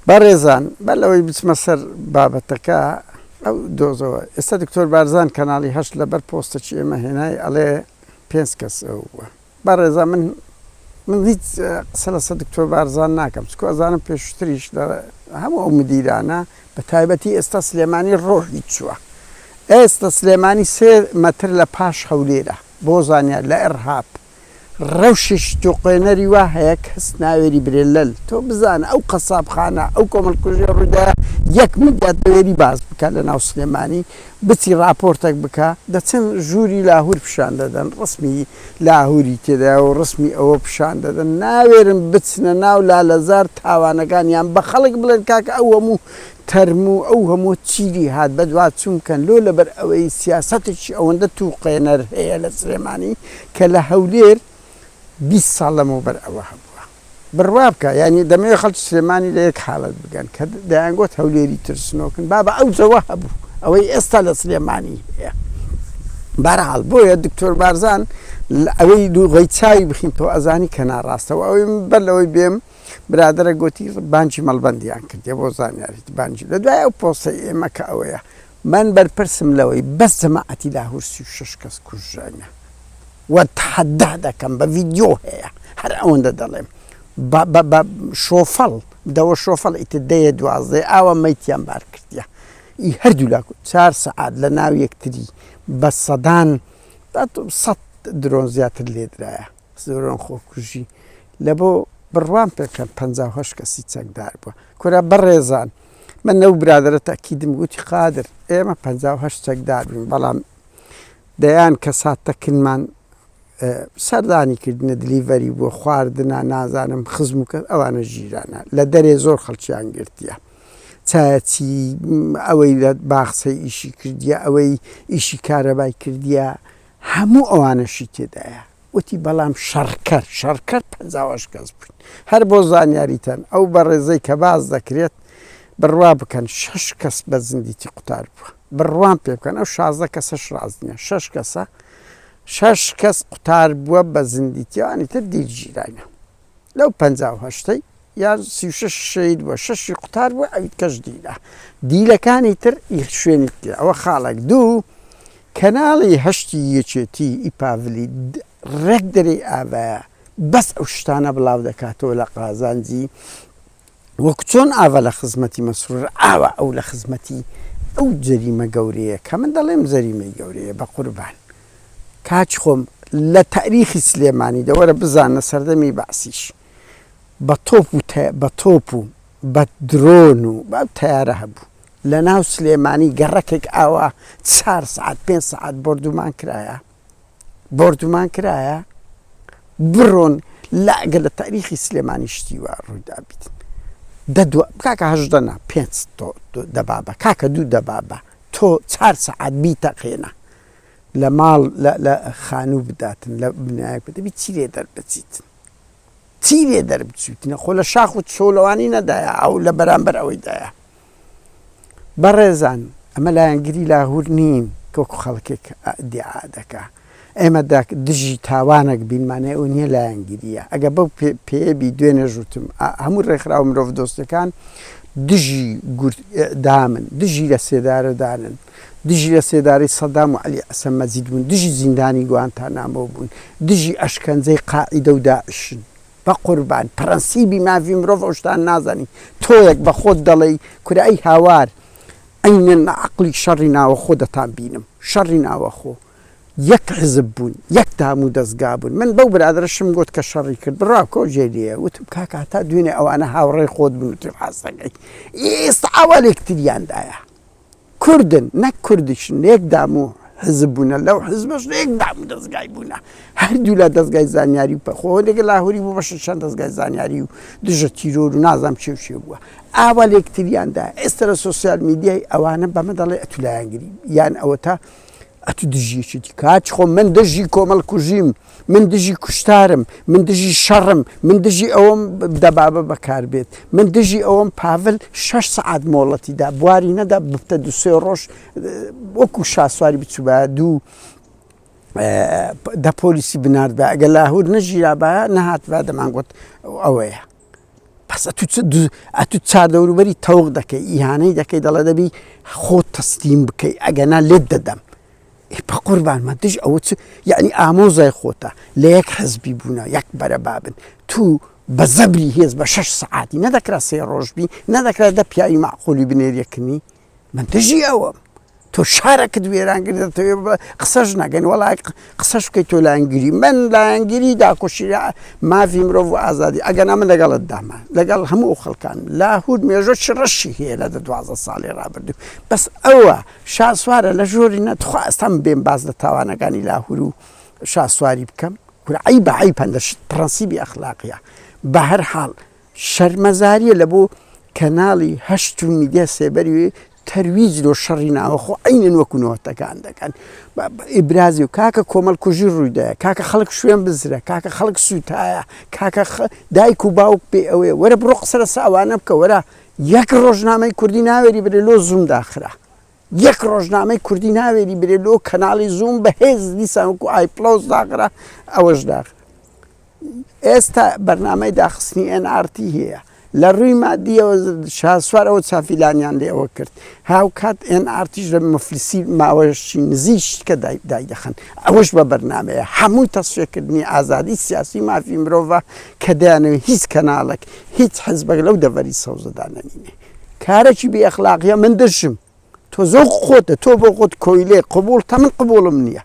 بەڕێزان بەلەوەی بچمە سەر بابەتەکە ئەو دۆزەوە ئێستا دکتۆر بارزان کەناڵی هەشت لەبەر پۆستەی ئێمە هێنای ئەڵێ 5 کەس ئەوە بەڕێزە من هیچ قسە لەسەر دکتۆر بارزان ناکەم چکو ئەزانم پێشتریش لە هەموو ئەو مدیرانە بە تایبەتی ئێستا سلێمانی ڕۆحی چووە ئێستا سلێمانی 3 مەتر لە پاش هەولێرە بۆ زانیار لە ئەرهاب ڕەوشش تۆقێنەری وا هەیە کەس ناوێری برێلەل تۆ بزانە ئەو قەسابخانە ئەو کۆمەڵکوژی ڕوودا یەک مدات بەوێری باز بکە لە ناو سلێمانی بچی راپۆرتێک بکە دەچەند ژووری لاهور پیشان دەدەن ڕسمی لاهوری تێدا و ڕسمی ئەوە پیشان دەدەن ناوێرن بچنە ناو لالەزار تاوانەکانیان بە خەڵک بڵێن کاکە ئەو هەموو تەرم و ئەو هەموو چیری هات بەدوا چوون بکەن لۆ لەبەر ئەوەی سیاسەتێکی ئەوەندە تووقێنەر هەیە لە سلێمانی کە لە هەولێر 20 ساڵ لەمەوبەر ئەوە هەبووە بڕوا بکە ینی دەمەوێت خەڵکی سلێمانی لە یەک حاڵەت بگەن کە دەیانگوت هەولێری ترسنۆکن بابە ئەو جەوە هەبوو ئەوەی ئێستا لە سلێمانی هەیە بەرحاڵ بۆیە دکتۆر بارزان ئەوەی دووغی چاوی بخین تۆ ئەزانی کە ناڕاستەوە ئەوەی بەر لەوەی بێم برادرە گوتی بانکی مەڵبەندیان کردێ بۆ زانیاریت بانجی لە دوای ئەو پۆستەی ئێمە کە ئەوەیە من بەرپرسم لەوەی بەس جەماعەتی لاهور 36 کەس کوژرانە وەتحەدا دەکەم بە ڤیدیۆ هەیە هەر ئەوەندە دەڵێم بە شۆفەڵ دەوە شۆفەڵ ئیتر دەیە دوازدە ئاوە مەیتیان بار کردیە ئی هەردوو لا 4 سەعات لە ناو یەکتری بە سەدان 100 درۆن زیاتر لێدرایە درۆن خۆکوژی لە بۆ بڕوان پێکەن 58 کەسی چەکدار بووە کورە بەڕێزان من نەو برادرە تەکیدم گوتی قادر ئێمە 58 چەکدار بووین بەڵام دەیان کە ساتەکنمان سەردانیکردنە دلیڤەری بۆ خواردنە نازانم خزم و کە ئەوانە ژیرانە لە دەرێ زۆر خەڵکییان گرتیە چاچی ئەوەی لە باخسەی ئیشی کردیە ئەوەی ئیشی کارەبای کردیە هەموو ئەوانەشی تێدایە وتی بەڵام شەڕکەر 50 کەس بووین هەر بۆ زانیاریتەن ئەو بەڕێزەی کە باز دەکرێت بڕوا بکەن 6 کەس بە زندیتی قوتار بووە بڕوان پێ بکەن ئەو 16 کەسەش ڕاز نییە 6 کەسە 6 کەس قوتار بووە بە زندیتیانی تر دیرگیرانە لەو 58 یان 36 شەید بووە 6 قوتار بووە ئەویت کەش دیرە دیلەکانی تر شوێنی ئەوە خاڵک دوو کەناڵی هەشتی یەکێتی ئیپاڤلی ڕێک دەرەی ئاڤایە بەس ئەو شتانە بڵاو دەکاتەوە لە قازانجی وەکو چۆن ئاوە لە خزمەتی مەسرور ئاوە ئەو لە خزمەتی ئەو جەریمە گەورەیە کە من دەڵێم جەریمەی گەورەیە بە قوربان کاچ خۆم لە تاریخی سلێمانی دەوەرە بزانە سەردەمی باسیش بە تۆپ و بە درۆن و بە تیارە هەبوو لە ناو سلێمانی گەڕەکێک ئاوە 4 سعات 5 سعات بردومان کرایە بڕۆن لاگە لە تاریخی سلێمانی شتیوە ڕوویدا بیتن کاکە هەژدەنا 5 دەبابە کاکە 2 دەبابە تۆ 4 سعات بیتەقێنە لە ماڵ لە خانوو بداتن لە بنایەک دەبی چیرێ دەربچیتن چیرێ دەربچیتنە خۆ لە شاخ و چۆلەوانی نەدایە ئەو لە بەرامبەر ئەوەیدایە بەڕێزان ئەمە لایەنگیری لاهور نین کۆکو خەڵکێک دیعا دەکا ئێمە دژی تاوانێک بینمانێ ئەو نییە لایەنگیریە ئەگە بەو پێبی دوێنێ ژوتم هەموو ڕێکخراو مرۆڤ دۆستەکان دژی دامن دژی لە سێدارەدانن دژی لە سێداری سەدام و عەلی ئەسەن مەجید بوون دژی زیندانی گوانتانامۆ بوون دژی ئەشکەنجەی قاعیدە و داعشن بە قوربان پرەنسیبی مافی مرۆڤ ئەو شتان نازانی تۆیەک بە خۆت دەڵێی کورە ئەی هاوار ئەینە عەقڵی شەڕی ناوەخۆ دەتان بینم شەڕی ناوەخۆ یەک حزب بوون یەک دام و دەستگا بوون من بەو برادرەشم گوت کە شەڕی کرد بڕاو کۆژێریە وتم کاکە تا دوێنێ ئەوانە هاوڕێی خۆت بن وتی ڕاستەکەی ئێستا ئەوە لێکتریاندایە کوردن نەک کوردیشن یەک دام و حزب بوونە لەو حزبش یەک دام و دەستگای بوونە هەردوو لە دەستگای زانیاری و پەخۆ لێگە لاهوری بوو بەش چەند دەستگای زانیاری و دژە تیرۆر و نازام چێ بووە ئاوا لێکتریاندا ئێستا لە سۆسیال میدیای ئەوانە بەمە دەڵێ ئەتو لایەنگری یان ئەوە تا ئەتو دژیەکی کاچ خۆ من دژی کۆمەڵکوژیم من دژی کوشتارم من دژی شەڕم من دژی ئەوەم دەبابە بەکاربێت من دژی ئەوەم پاڤل 6 سعات مۆڵەتیدا بواری نەدا بتە 2 ڕۆژ وەکو شاسواری بچوبە دوو دە پۆلیسی بناردبە ئەگە لاهور نەژیرابە نەهاتبە دەمانگوت ئەوەیە بەس ئەتو چاردەوروبەری تەوق دەکەی ئیهانەی دەکەی دەڵێ دەبی خۆت تەسلیم بکەی ئەگەنا لێت دەدەم بە قوربانمە دژ ئەوە یعنی ئامۆزای خۆتە لە یەک حەزبی بوونە یەک بەرە بابن تو بە زەبری هێز بە 6 سەعاتی نەدەکرا 3 ڕۆژبی نەدەکرا دە پیاوی معقولی بنێریەکردنی من دژی ئەوەم تۆ شارەکەت وێرانگری دەتەوێت قسەش ناگەن وەڵای قسەش بکەیت تۆ لایەنگیری من لایەنگیری داکۆشی مافی مرۆڤ و ئازادی ئەگەنا من لەگەڵت داما لەگەڵ هەموو خەڵکان لاهور مێژۆ چڕەشی هەیە لە 12 ساڵی ڕابردوو بەس ئەوە شاسوارە لە ژۆری نەتخواستم بێن باز لە تاوانەکانی لاهور و شاسواری بکەم عیب بە عیب هەن لە پرەنسیبی ئەخلاقیە بە هەر حاڵ شەرمەزاریە لە بۆ کەناڵی هەشت و میدیا سێبەری تەرویج لۆ شەڕی ناوەخۆ عینن وەکو نەوەتەکان دەکەن ئیبرازی و کاکە کۆمەڵکوژی ڕوویدایە کاکە خەڵک شوێن بزرە کاکە خەڵک سوتایە کاکە دایک و باوک پێ ئەوێ وەرە بڕۆ قسە لە ساوانە بکە وەرە یەک ڕۆژنامەی کوردی ناوێری برێ لۆ زووم داخرا یەک ڕۆژنامەی کوردی ناوێری برێ لۆ کەناڵی زووم بەهێز دیسان وەکو ئایپلۆس داخرا ئەوەش داخرا ئێستا بەرنامەی داخستنی NRT هەیە لە ڕووی مادیەوە شاسوار ئەوە چافیلانیان لێ ئەوە کرد هاو کات NRTش لە مەفلیسی ماوەشی نزیش کە دای دەخەن ئەوەش بە بەرنامەیە هەمووی تەسوێکردنی ئازادی سیاسی مافی مرۆڤە کە دەیانەوێت هیچ کەناڵێک هیچ حەزبەک لەو دەڤەری سەوزەدا نەنینێ کارێکی بێ ئەخلاقیە من دژم تۆ زۆر خۆتە تۆ بۆ خۆت کۆیلێ قبول تا من قبولم نییە